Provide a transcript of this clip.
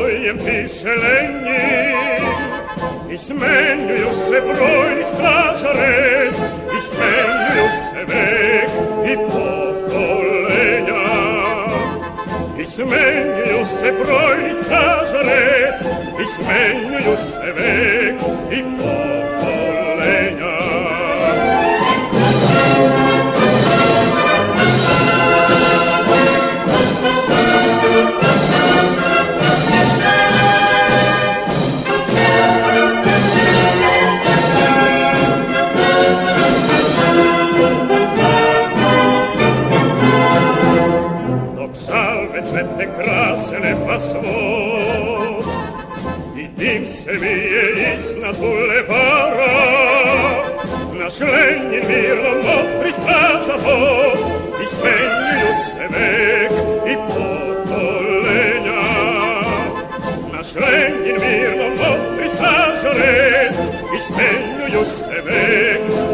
riempisce legni, i smenju se brojni stražare, i smenju se vek i pokolenja. I smenju se brojni stražare, i smenju se vek i pokolenja. Cvete krasne pa svod i dim se vije iznad bulevara, naš Lenin mirno pristraža hod i smenjuju se vek i pokolenja. Naš Lenin mirno pristraža red i smenjuju se vek